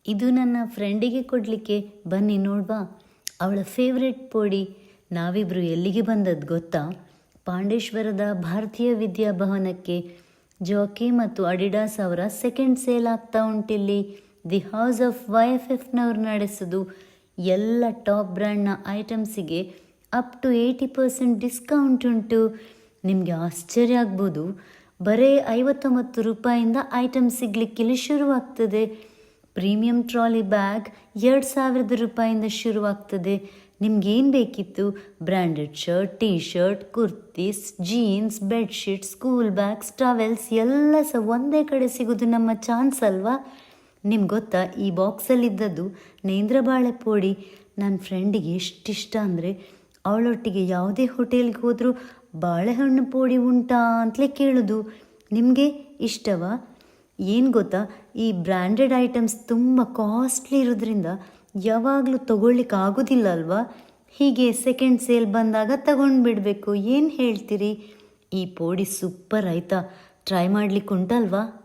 ಇದು ನನ್ನ ಫ್ರೆಂಡಿಗೆ ಕೊಡಲಿಕ್ಕೆ ಬನ್ನಿ ನೋಡ್ವಾ. ಅವಳ ಫೇವ್ರೆಟ್ ಪೋಡಿ. ನಾವಿಬ್ಬರು ಎಲ್ಲಿಗೆ ಬಂದದ್ದು ಗೊತ್ತಾ? ಪಾಂಡೇಶ್ವರದ ಭಾರತೀಯ ವಿದ್ಯಾಭವನಕ್ಕೆ. ಜಾಕಿ ಮತ್ತು ಅಡಿಡಾಸ್ ಅವರ ಸೆಕೆಂಡ್ ಸೇಲ್ ಆಗ್ತಾ ಉಂಟಿಲ್ಲಿ. ದಿ ಹೌಸ್ ಆಫ್ YFFನವ್ರು ನಡೆಸೋದು. ಎಲ್ಲ ಟಾಪ್ ಬ್ರ್ಯಾಂಡ್ನ ಐಟಮ್ಸಿಗೆ ಅಪ್ ಟು 80% ಡಿಸ್ಕೌಂಟ್ ಉಂಟು. ನಿಮಗೆ ಆಶ್ಚರ್ಯ ಆಗ್ಬೋದು, ಬರೀ 59 ರೂಪಾಯಿಂದ ಐಟಮ್ ಸಿಗಲಿಕ್ಕಿಲ್ಲಿ ಶುರುವಾಗ್ತದೆ. ಪ್ರೀಮಿಯಂ ಟ್ರಾಲಿ ಬ್ಯಾಗ್ 2000 ರೂಪಾಯಿಂದ ಶುರುವಾಗ್ತದೆ. ನಿಮ್ಗೇನು ಬೇಕಿತ್ತು? Branded shirt, T shirt, kurtis, jeans, bedsheet, school bags, towels ಎಲ್ಲ ಸಹ ಒಂದೇ ಕಡೆ ಸಿಗೋದು ನಮ್ಮ ಚಾನ್ಸ್ ಅಲ್ವಾ? ನಿಮ್ಗೆ ಗೊತ್ತಾ, ಈ ಬಾಕ್ಸಲ್ಲಿದ್ದದ್ದು ನೇಂದ್ರ ಬಾಳೆ ಪೋಡಿ. ನನ್ನ ಫ್ರೆಂಡಿಗೆ ಎಷ್ಟಿಷ್ಟ ಅಂದರೆ ಅವಳೊಟ್ಟಿಗೆ ಯಾವುದೇ ಹೋಟೆಲ್ಗೆ ಹೋದರೂ ಬಾಳೆಹಣ್ಣು ಪೋಡಿ ಉಂಟಾ ಅಂತಲೇ ಕೇಳೋದು. ನಿಮಗೆ ಇಷ್ಟವಾ? ಏನು ಗೊತ್ತಾ, ಈ ಬ್ರ್ಯಾಂಡೆಡ್ ಐಟಮ್ಸ್ ತುಂಬ ಕಾಸ್ಟ್ಲಿ ಇರೋದ್ರಿಂದ ಯಾವಾಗಲೂ ತಗೊಳ್ಳಿಕ್ಕೆ ಆಗೋದಿಲ್ಲ ಅಲ್ವಾ? ಹೀಗೆ ಸೆಕೆಂಡ್ ಸೇಲ್ ಬಂದಾಗ ತಗೊಂಡು ಬಿಡಬೇಕು. ಏನು ಹೇಳ್ತೀರಿ? ಈ ಪೋಡಿ ಸೂಪರ್ ಆಯಿತಾ? ಟ್ರೈ ಮಾಡಲಿಕ್ಕೆ ಉಂಟಲ್ವಾ?